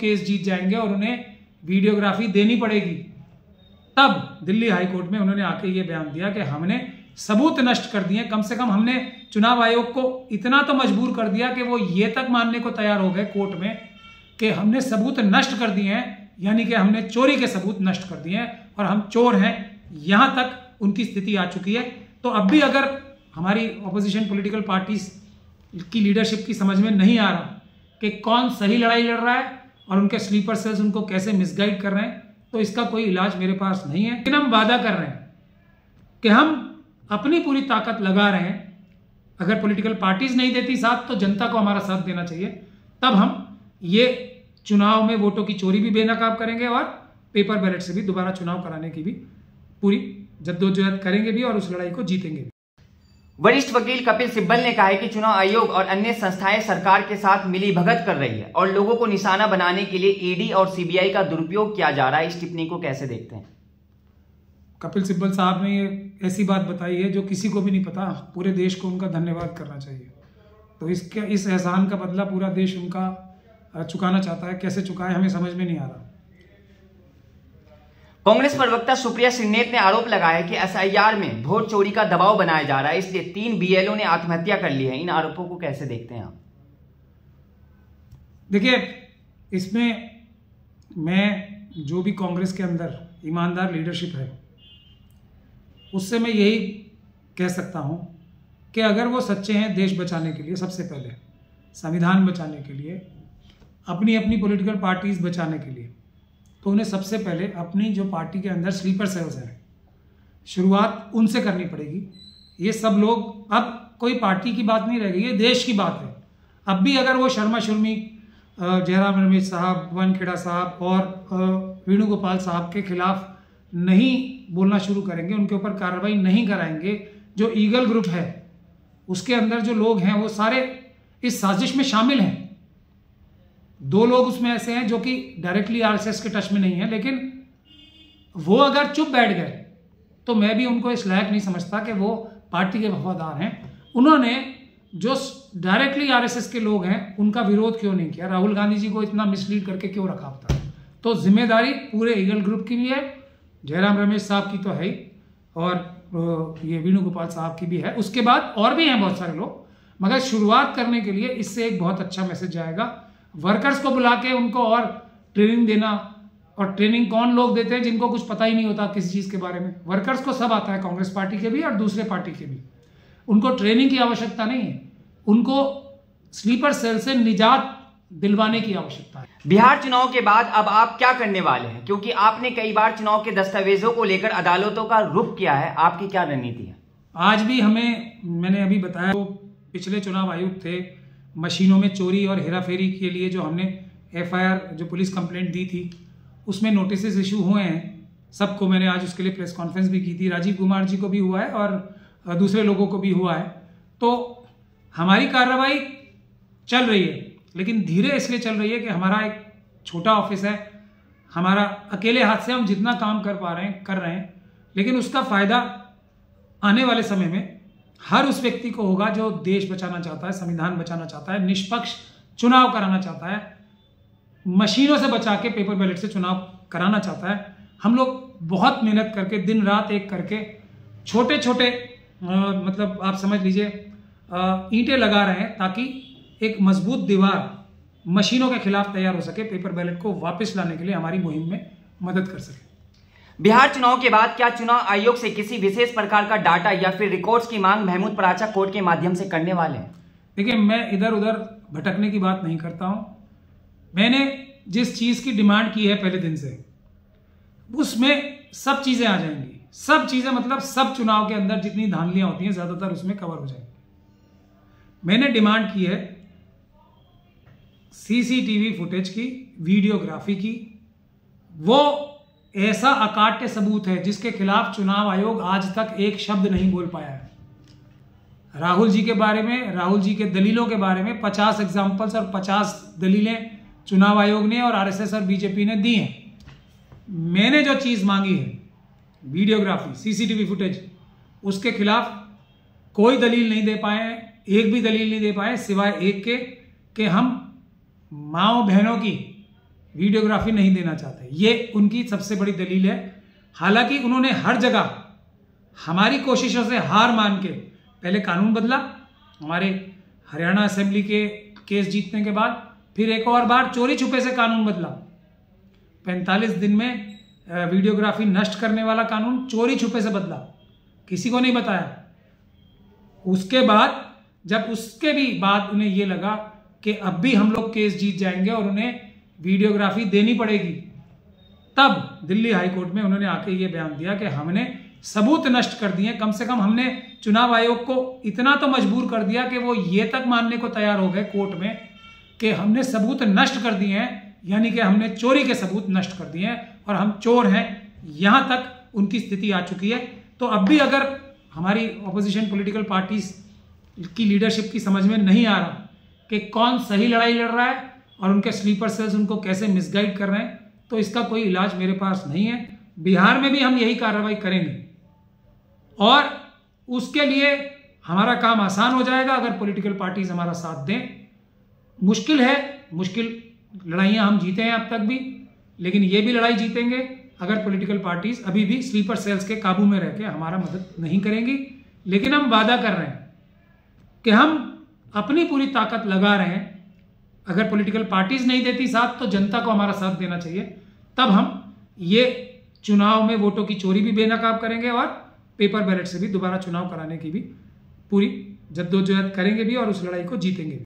Case जीत जाएंगे और उन्हें वीडियोग्राफी देनी पड़ेगी। तब दिल्ली हाईकोर्ट में उन्होंने आके ये बयान दिया कि हमने सबूत नष्ट कर दिए। कम से कम हमने चुनाव आयोग को इतना तो मजबूर कर दिया कि वो ये तक मानने को तैयार हो गए कोर्ट में कि हमने सबूत नष्ट कर दिए हैं, यानी कि हमने चोरी के सबूत नष्ट कर दिए हैं और हम चोर हैं। यहां तक उनकी स्थिति आ चुकी है। तो अब भी अगर हमारी ऑपोजिशन पॉलिटिकल पार्टीज की लीडरशिप की समझ में नहीं आ रहा कि कौन सही लड़ाई लड़ रहा है और उनके स्लीपर सेल्स उनको कैसे मिसगाइड कर रहे हैं, तो इसका कोई इलाज मेरे पास नहीं है। लेकिन हम वादा कर रहे हैं कि हम अपनी पूरी ताकत लगा रहे हैं। अगर पॉलिटिकल पार्टीज नहीं देती साथ तो जनता को हमारा साथ देना चाहिए। तब हम ये चुनाव में वोटों की चोरी भी बेनकाब करेंगे और पेपर बैलेट से भी दोबारा चुनाव कराने की भी पूरी जद्दोजहद करेंगे भी और उस लड़ाई को जीतेंगे भी। वरिष्ठ वकील कपिल सिब्बल ने कहा है कि चुनाव आयोग और अन्य संस्थाएं सरकार के साथ मिलीभगत कर रही है और लोगों को निशाना बनाने के लिए ईडी और सीबीआई का दुरुपयोग किया जा रहा है। इस टिप्पणी को कैसे देखते हैं? कपिल सिब्बल साहब ने ये ऐसी बात बताई है जो किसी को भी नहीं पता। पूरे देश को उनका धन्यवाद करना चाहिए। तो इस एहसान का बदला पूरा देश उनका चुकाना चाहता है। कैसे चुकाए हमें समझ में नहीं आ रहा। कांग्रेस प्रवक्ता सुप्रिया श्रीनेत ने आरोप लगाया कि एसआईआर में वोट चोरी का दबाव बनाया जा रहा है, इसलिए 3 बीएलओ ने आत्महत्या कर ली है। इन आरोपों को कैसे देखते हैं आप? देखिए, इसमें मैं जो भी कांग्रेस के अंदर ईमानदार लीडरशिप है उससे मैं यही कह सकता हूं कि अगर वो सच्चे हैं देश बचाने के लिए, सबसे पहले संविधान बचाने के लिए, अपनी अपनी पॉलिटिकल पार्टीज बचाने के लिए, तो उन्हें सबसे पहले अपनी जो पार्टी के अंदर स्लीपर सेल्स हैं शुरुआत उनसे करनी पड़ेगी। ये सब लोग, अब कोई पार्टी की बात नहीं रह गई, ये देश की बात है। अब भी अगर वो शर्मा शुर्मी जयराम रमेश साहब, वानखेड़ा साहब और वेणुगोपाल साहब के खिलाफ नहीं बोलना शुरू करेंगे, उनके ऊपर कार्रवाई नहीं कराएंगे, जो ईगल ग्रुप है उसके अंदर जो लोग हैं वो सारे इस साजिश में शामिल हैं। 2 लोग उसमें ऐसे हैं जो कि डायरेक्टली आरएसएस के टच में नहीं है, लेकिन वो अगर चुप बैठ गए तो मैं भी उनको इस लायक नहीं समझता कि वो पार्टी के वफादार हैं। उन्होंने जो डायरेक्टली आरएसएस के लोग हैं उनका विरोध क्यों नहीं किया, राहुल गांधी जी को इतना मिसलीड करके क्यों रखा था? तो जिम्मेदारी पूरे ईगल ग्रुप की भी है, जयराम रमेश साहब की तो है ही, और ये वेणुगोपाल साहब की भी है। उसके बाद और भी हैं बहुत सारे लोग, मगर शुरुआत करने के लिए इससे एक बहुत अच्छा मैसेज जाएगा। वर्कर्स को बुला के उनको और ट्रेनिंग देना, और ट्रेनिंग कौन लोग देते हैं जिनको कुछ पता ही नहीं होता किसी चीज़ के बारे में। वर्कर्स को सब आता है, कांग्रेस पार्टी के भी और दूसरे पार्टी के भी। उनको ट्रेनिंग की आवश्यकता नहीं है, उनको स्लीपर सेल से निजात दिलवाने की आवश्यकता है। बिहार चुनाव के बाद अब आप क्या करने वाले हैं? क्योंकि आपने कई बार चुनाव के दस्तावेजों को लेकर अदालतों का रुख किया है, आपकी क्या रणनीति है? आज भी मैंने अभी बताया, तो पिछले चुनाव आयुक्त थे, मशीनों में चोरी और हेराफेरी के लिए जो हमने एफआईआर, जो पुलिस कंप्लेंट दी थी, उसमें नोटिस इशू हुए हैं सबको। मैंने आज उसके लिए प्रेस कॉन्फ्रेंस भी की थी। राजीव कुमार जी को भी हुआ है और दूसरे लोगों को भी हुआ है। तो हमारी कार्रवाई चल रही है, लेकिन धीरे इसलिए चल रही है कि हमारा एक छोटा ऑफिस है, हमारा अकेले हाथ से हम जितना काम कर रहे हैं, लेकिन उसका फायदा आने वाले समय में हर उस व्यक्ति को होगा जो देश बचाना चाहता है, संविधान बचाना चाहता है, निष्पक्ष चुनाव कराना चाहता है, मशीनों से बचा के पेपर बैलेट से चुनाव कराना चाहता है। हम लोग बहुत मेहनत करके, दिन रात एक करके, छोटे छोटे मतलब आप समझ लीजिए ईंटें लगा रहे हैं ताकि एक मजबूत दीवार मशीनों के खिलाफ तैयार हो सके, पेपर बैलेट को वापस लाने के लिए हमारी मुहिम में मदद कर सके। बिहार चुनाव के बाद क्या चुनाव आयोग से किसी विशेष प्रकार का डाटा या फिर रिकॉर्ड्स की मांग महमूद पराचा कोर्ट के माध्यम से करने वाले हैं? देखिए, मैं इधर उधर भटकने की बात नहीं करता हूं। मैंने जिस चीज की डिमांड की है पहले दिन से, उसमें सब चीजें आ जाएंगी। सब चीजें मतलब सब चुनाव के अंदर जितनी धांधलियां होती हैं ज्यादातर उसमें कवर हो जाएंगी। मैंने डिमांड की है सीसीटीवी फुटेज की, वीडियोग्राफी की। वो ऐसा अकाट्य सबूत है जिसके खिलाफ चुनाव आयोग आज तक एक शब्द नहीं बोल पाया है। राहुल जी के बारे में, राहुल जी के दलीलों के बारे में 50 एग्जाम्पल्स और 50 दलीलें चुनाव आयोग ने और आरएसएस और बीजेपी ने दी हैं। मैंने जो चीज मांगी है, वीडियोग्राफी, सीसीटीवी फुटेज, उसके खिलाफ कोई दलील नहीं दे पाए हैं, एक भी दलील नहीं दे पाए, सिवाय एक के कि हम माओ बहनों की वीडियोग्राफी नहीं देना चाहते। ये उनकी सबसे बड़ी दलील है। हालांकि उन्होंने हर जगह हमारी कोशिशों से हार मान के पहले कानून बदला, हमारे हरियाणा असेंबली के केस जीतने के बाद, फिर एक और बार चोरी छुपे से कानून बदला। 45 दिन में वीडियोग्राफी नष्ट करने वाला कानून चोरी छुपे से बदला, किसी को नहीं बताया। उसके बाद जब उसके भी बाद उन्हें यह लगा कि अब भी हम लोग केस जीत जाएंगे और उन्हें वीडियोग्राफी देनी पड़ेगी, तब दिल्ली हाईकोर्ट में उन्होंने आके ये बयान दिया कि हमने सबूत नष्ट कर दिए। कम से कम हमने चुनाव आयोग को इतना तो मजबूर कर दिया कि वो ये तक मानने को तैयार हो गए कोर्ट में कि हमने सबूत नष्ट कर दिए हैं, यानी कि हमने चोरी के सबूत नष्ट कर दिए हैं और हम चोर हैं। यहां तक उनकी स्थिति आ चुकी है। तो अब भी अगर हमारी ऑपोजिशन पॉलिटिकल पार्टीज की लीडरशिप की समझ में नहीं आ रहा कि कौन सही लड़ाई लड़ रहा है और उनके स्लीपर सेल्स उनको कैसे मिसगाइड कर रहे हैं, तो इसका कोई इलाज मेरे पास नहीं है। बिहार में भी हम यही कार्रवाई करेंगे और उसके लिए हमारा काम आसान हो जाएगा अगर पॉलिटिकल पार्टीज हमारा साथ दें। मुश्किल है, मुश्किल लड़ाइयां हम जीते हैं अब तक भी, लेकिन ये भी लड़ाई जीतेंगे अगर पॉलिटिकल पार्टीज अभी भी स्लीपर सेल्स के काबू में रह के हमारा मदद नहीं करेंगी। लेकिन हम वादा कर रहे हैं कि हम अपनी पूरी ताकत लगा रहे हैं। अगर पॉलिटिकल पार्टीज नहीं देती साथ तो जनता को हमारा साथ देना चाहिए, तब हम ये चुनाव में वोटों की चोरी भी बेनकाब करेंगे और पेपर बैलेट से भी दोबारा चुनाव कराने की भी पूरी जद्दोजहद करेंगे भी और उस लड़ाई को जीतेंगे भी।